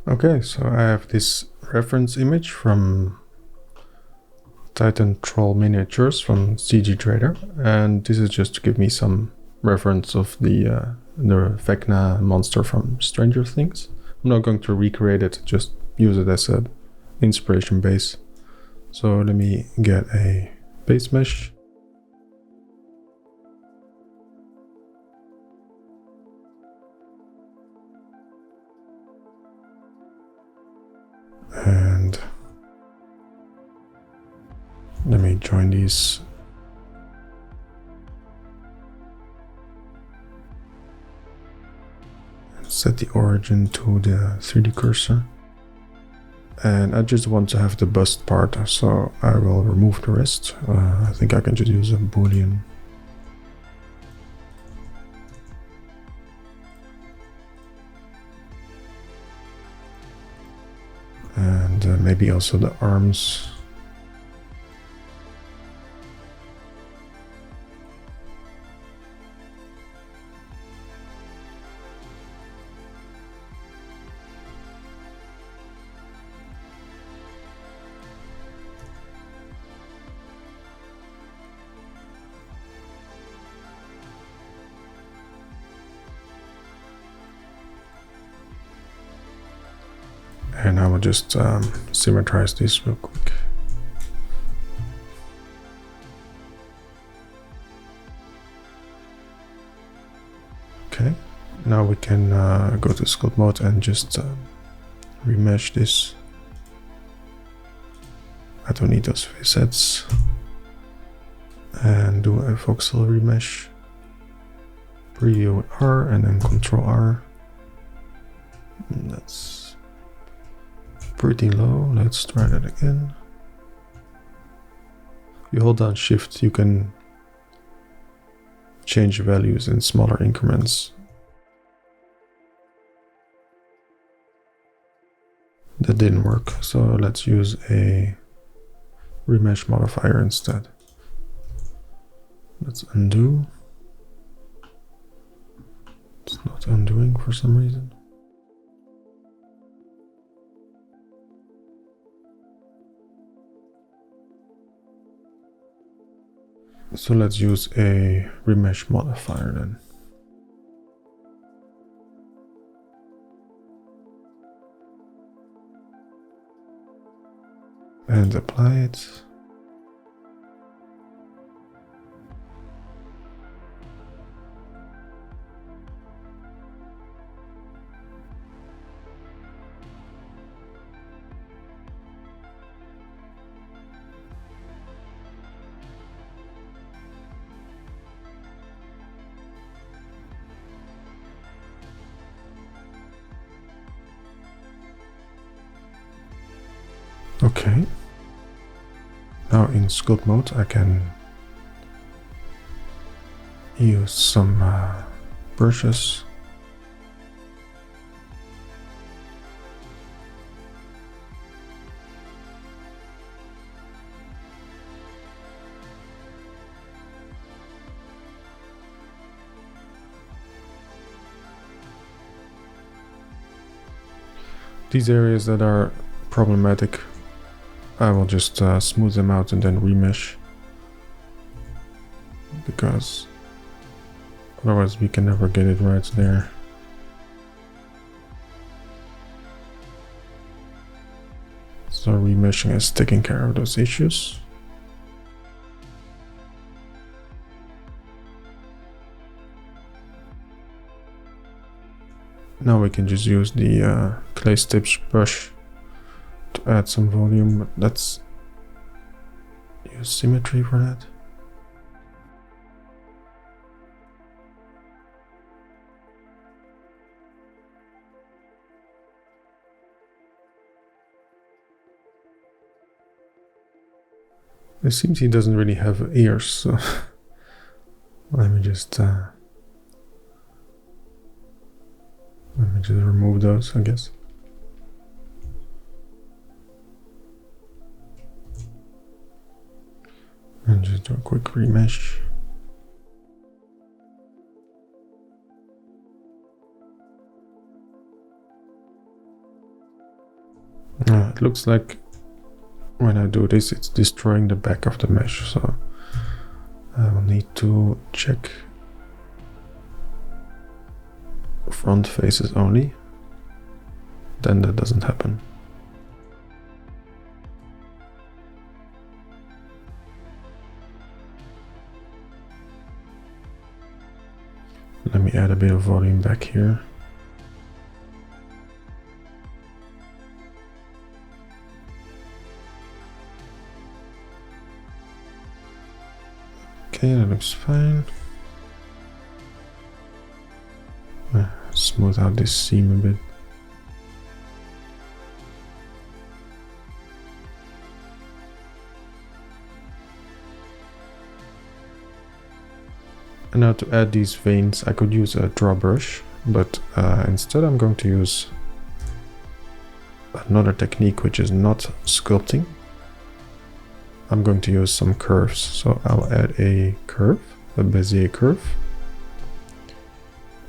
Okay, so I have this reference image from Titan Troll Miniatures from CG Trader, and this is just to give me some reference of the Vecna monster from Stranger Things. I'm not going to recreate it, just use it as an inspiration base. So let me get a base mesh. And let me join these. Set the origin to the 3D cursor. And I just want to have the bust part, so I will remove the rest. I think I can just use a boolean. And maybe also the arms. And I will just symmetrize this real quick. Okay, now we can go to sculpt mode and just remesh this. I don't need those facets. And do a voxel remesh. Preview with R and then Control R. And that's pretty low. Let's try that again. If you hold down Shift, you can change values in smaller increments. That didn't work, so let's use a remesh modifier instead. Let's undo. It's not undoing for some reason. So let's use a remesh modifier then. And apply it. Okay. Now in sculpt mode I can use some brushes. These areas that are problematic, I will just smooth them out and then remesh, because otherwise we can never get it right there. So remeshing is taking care of those issues. Now we can just use the clay stitch brush to add some volume, but let's use symmetry for that. It seems he doesn't really have ears, so let me just remove those, I guess. And just do a quick remesh. It looks like when I do this, it's destroying the back of the mesh, so I will need to check front faces only. Then that doesn't happen. Let me add a bit of volume back here. Okay, that looks fine. Smooth out this seam a bit. And now to add these veins, I could use a draw brush, but instead I'm going to use another technique which is not sculpting. I'm going to use some curves, so I'll add a curve, a Bezier curve,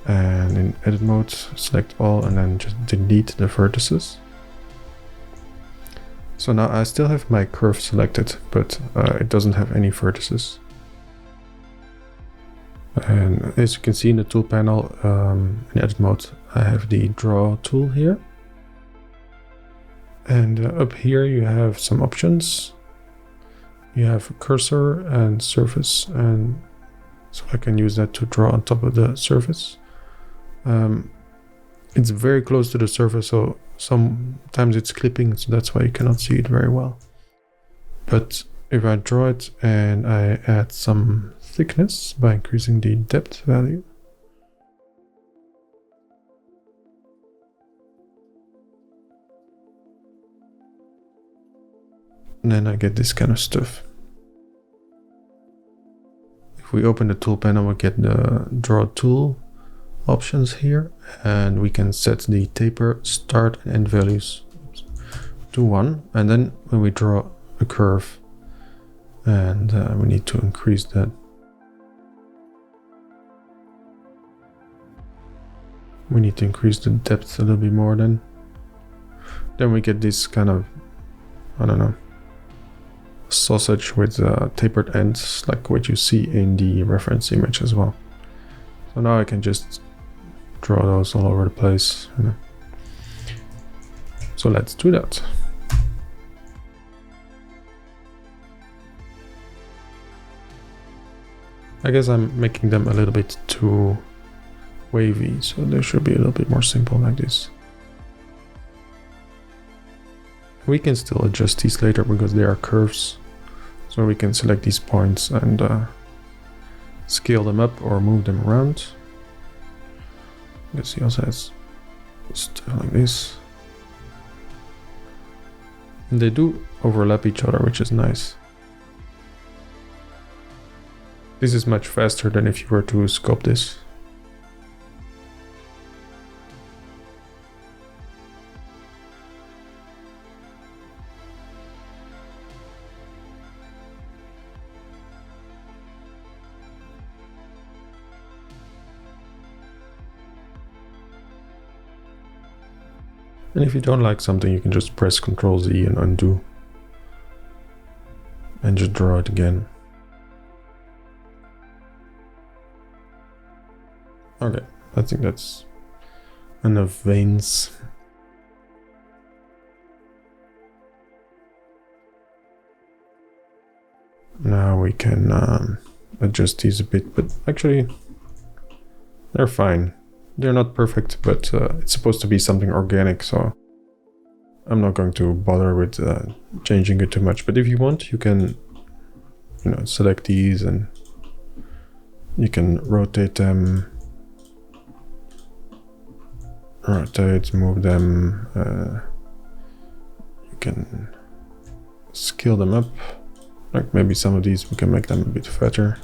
and in edit mode select all and then just delete the vertices. So now I still have my curve selected, but it doesn't have any vertices. And as you can see in the tool panel, in edit mode, I have the draw tool here. And up here you have some options. You have cursor and surface, and so I can use that to draw on top of the surface. It's very close to the surface, so sometimes it's clipping, so that's why you cannot see it very well. But if I draw it and I add some thickness by increasing the depth value, and then I get this kind of stuff. If we open the tool panel, we get the draw tool options here, and we can set the taper start and end values to 1, and then when we draw a curve, and we need to increase that. We need to increase the depth a little bit more then. Then we get this kind of, I don't know, sausage with tapered ends, like what you see in the reference image as well. So now I can just draw those all over the place. So let's do that. I guess I'm making them a little bit too wavy, so they should be a little bit more simple like this. We can still adjust these later because they are curves, so we can select these points and scale them up or move them around. You can see also has stuff like this. And they do overlap each other, which is nice. This is much faster than if you were to sculpt this. And if you don't like something, you can just press Ctrl Z and undo. And just draw it again. Okay, I think that's enough veins. Now we can adjust these a bit, but actually they're fine. They're not perfect, but it's supposed to be something organic, so I'm not going to bother with changing it too much. But if you want, you can, select these and you can rotate them, move them. You can scale them up. Like maybe some of these we can make them a bit fatter.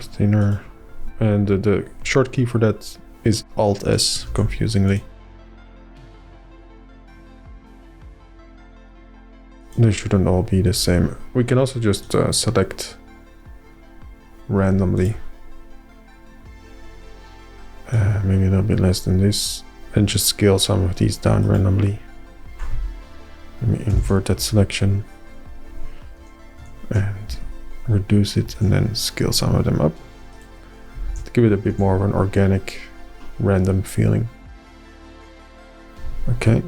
Thinner, and the short key for that is Alt S, confusingly. They shouldn't all be the same. We can also just select randomly. maybe a little bit less than this, and just scale some of these down randomly. Let me invert that selection and reduce it, and then scale some of them up to give it a bit more of an organic, random feeling. Okay.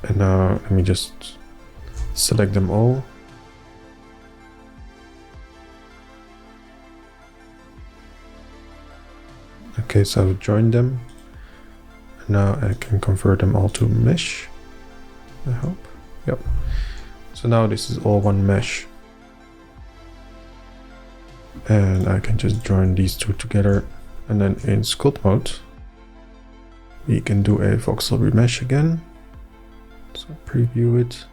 And now let me just select them all. Okay, so I've joined them. And now I can convert them all to mesh, I hope. Yep. So now this is all one mesh. And I can just join these two together. And then in sculpt mode, we can do a voxel remesh again. So preview it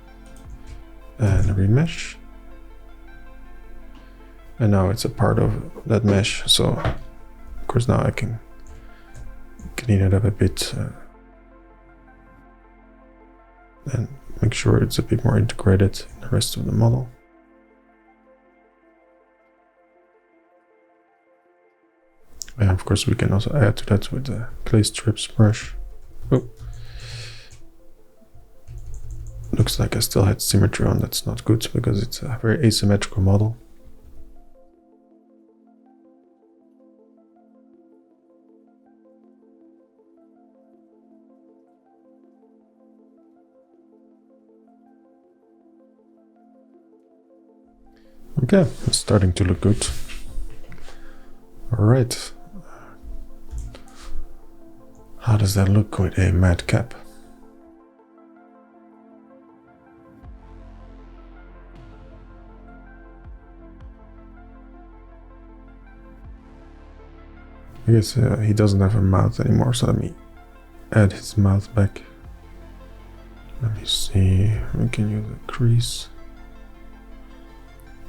and remesh. And now it's a part of that mesh. So of course now I can clean it up a bit and make sure it's a bit more integrated in the rest of the model. And of course we can also add to that with the clay strips brush. Oh. Looks like I still had symmetry on. That's not good because it's a very asymmetrical model. Okay, it's starting to look good. All right. How does that look with a matte cap? I guess he doesn't have a mouth anymore, so let me add his mouth back. Let me see, we can use a crease,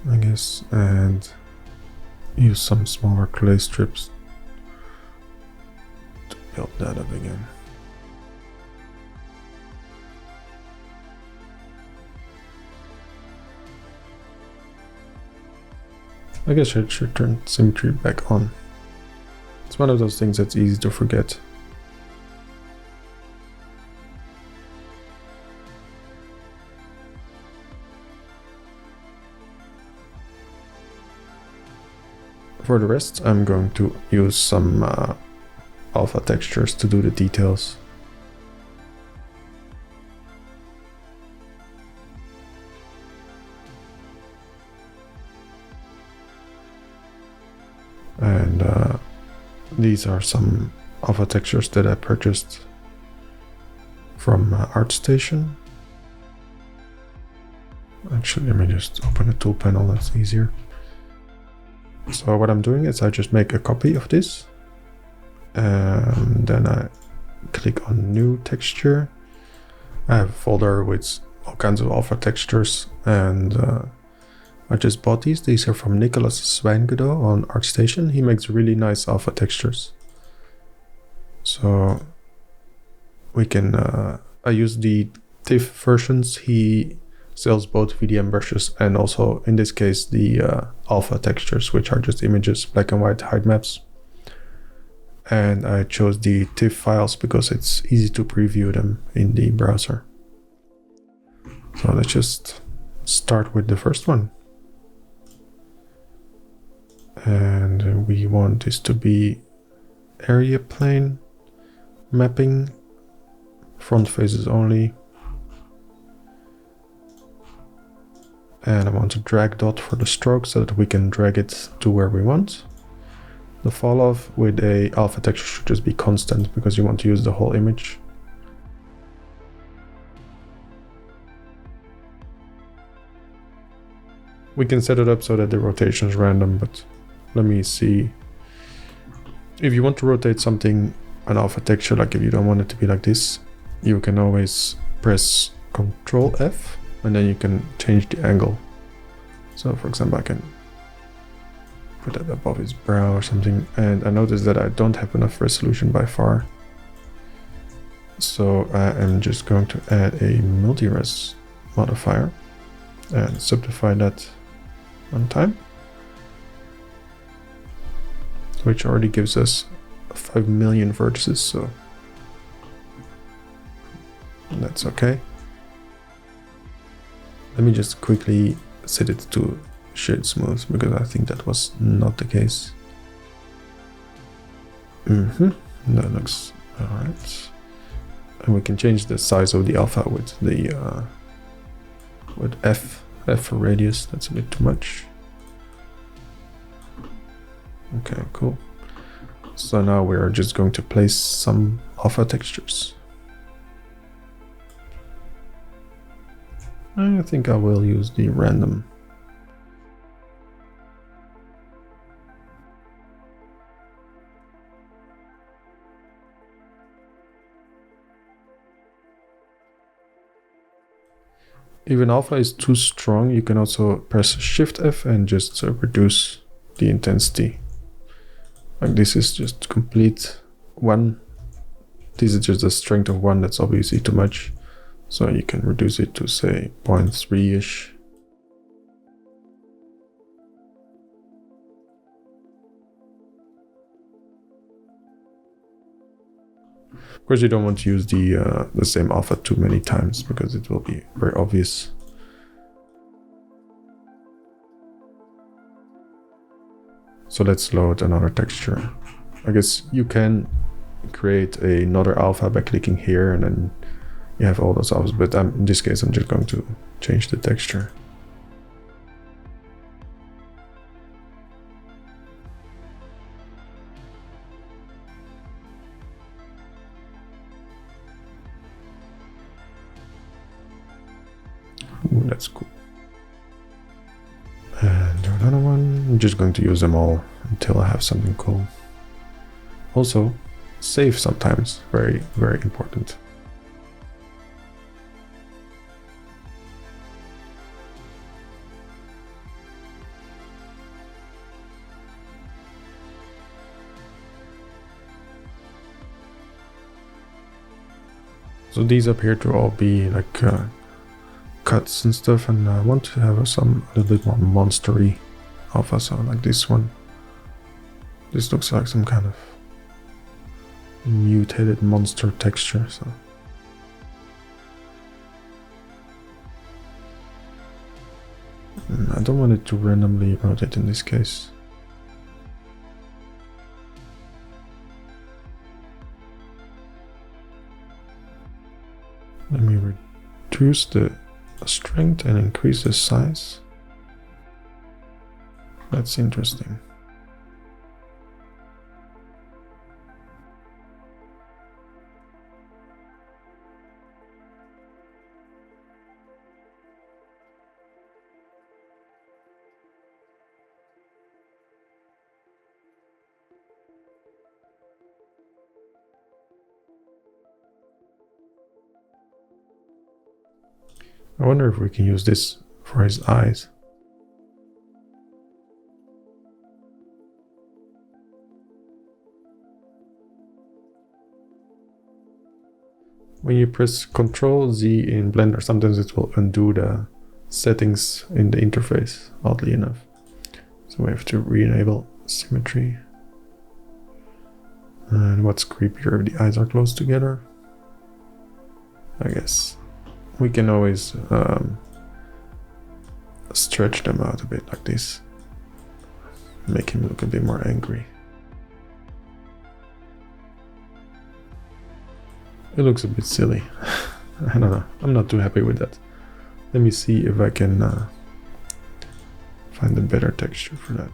I guess, and use some smaller clay strips to build that up again. I guess I should turn symmetry back on. It's one of those things that's easy to forget. For the rest, I'm going to use some alpha textures to do the details. And these are some alpha textures that I purchased from ArtStation. Actually, let me just open the tool panel, that's easier. So what I'm doing is I just make a copy of this, and then I click on new texture. I have a folder with all kinds of alpha textures, and I just bought these. These are from Nicolas Zwijngedo on ArtStation. He makes really nice alpha textures. So we can, I use the TIFF versions. He sells both VDM brushes and also, in this case, the alpha textures, which are just images, black and white height maps. And I chose the TIFF files because it's easy to preview them in the browser. So let's just start with the first one. And we want this to be area plane mapping, front faces only. And I want to drag dot for the stroke so that we can drag it to where we want. The fall off with a alpha texture should just be constant because you want to use the whole image. We can set it up so that the rotation is random, but let me see. If you want to rotate something, an alpha texture, like if you don't want it to be like this, you can always press Ctrl F and then you can change the angle. So for example, I can put that above his brow or something, and I notice that I don't have enough resolution by far. So I am just going to add a multi-res modifier and subdivide that one time, which already gives us 5 million vertices, so that's okay. Let me just quickly set it to shade smooth, because I think that was not the case. That looks alright. And we can change the size of the alpha with the with F for radius. That's a bit too much. Okay, cool. So now we're just going to place some alpha textures. I think I will use the random. If an alpha is too strong, you can also press Shift F and just reduce the intensity. Like this is just complete 1. This is just the strength of 1, that's obviously too much. So you can reduce it to say 0.3-ish. Of course, you don't want to use the same alpha too many times, because it will be very obvious. So let's load another texture. I guess you can create another alpha by clicking here, and then you have all those alphas, but in this case I'm just going to change the texture. Ooh, that's cool. And another one. I'm just going to use them all until I have something cool. Also, save sometimes. Very, very important. So these appear to all be like cuts and stuff, and I want to have a little bit more monstery alpha, so like this one. This looks like some kind of mutated monster texture, so. I don't want it to randomly rotate in this case. Let me reduce the strength and increase the size. That's interesting. I wonder if we can use this for his eyes. When you press Ctrl Z in Blender, sometimes it will undo the settings in the interface, oddly enough. So we have to re-enable symmetry. And what's creepier if the eyes are close together? I guess. We can always stretch them out a bit like this. Make him look a bit more angry. It looks a bit silly. I don't know. I'm not too happy with that. Let me see if I can find a better texture for that.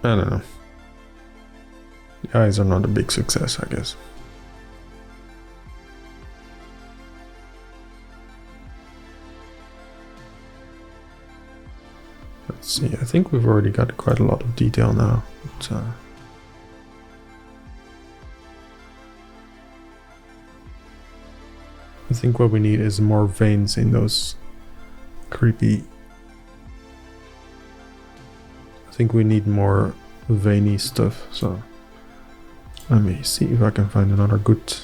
I don't know. The eyes are not a big success, I guess. Let's see, I think we've already got quite a lot of detail now. But, I think what we need is more veins in those creepy. I think we need more veiny stuff, so let me see if I can find another good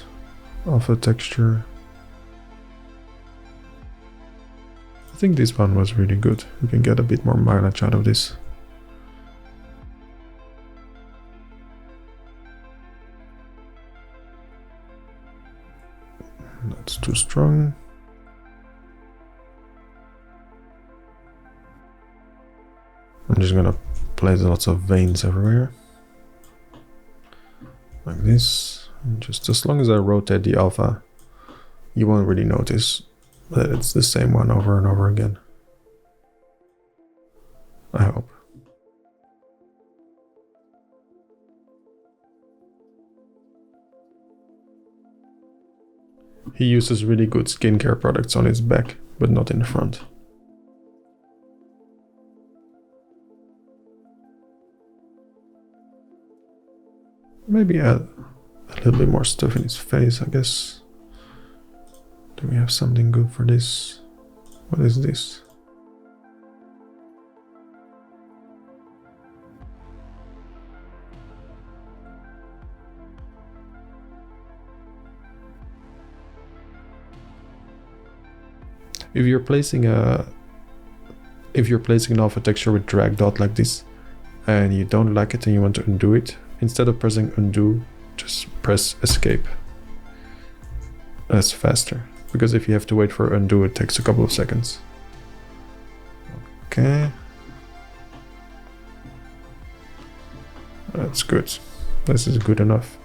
alpha texture. think this one was really good. You can get a bit more mileage out of this. That's too strong. I'm just gonna place lots of veins everywhere. Like this. And just as long as I rotate the alpha, you won't really notice that it's the same one over and over again. I hope. He uses really good skincare products on his back, but not in the front. Maybe add a little bit more stuff in his face, I guess. Do we have something good for this? What is this? If you're placing an alpha texture with drag dot like this, and you don't like it and you want to undo it, instead of pressing undo, just press escape. That's faster, because if you have to wait for undo, it takes a couple of seconds. Okay. That's good. This is good enough.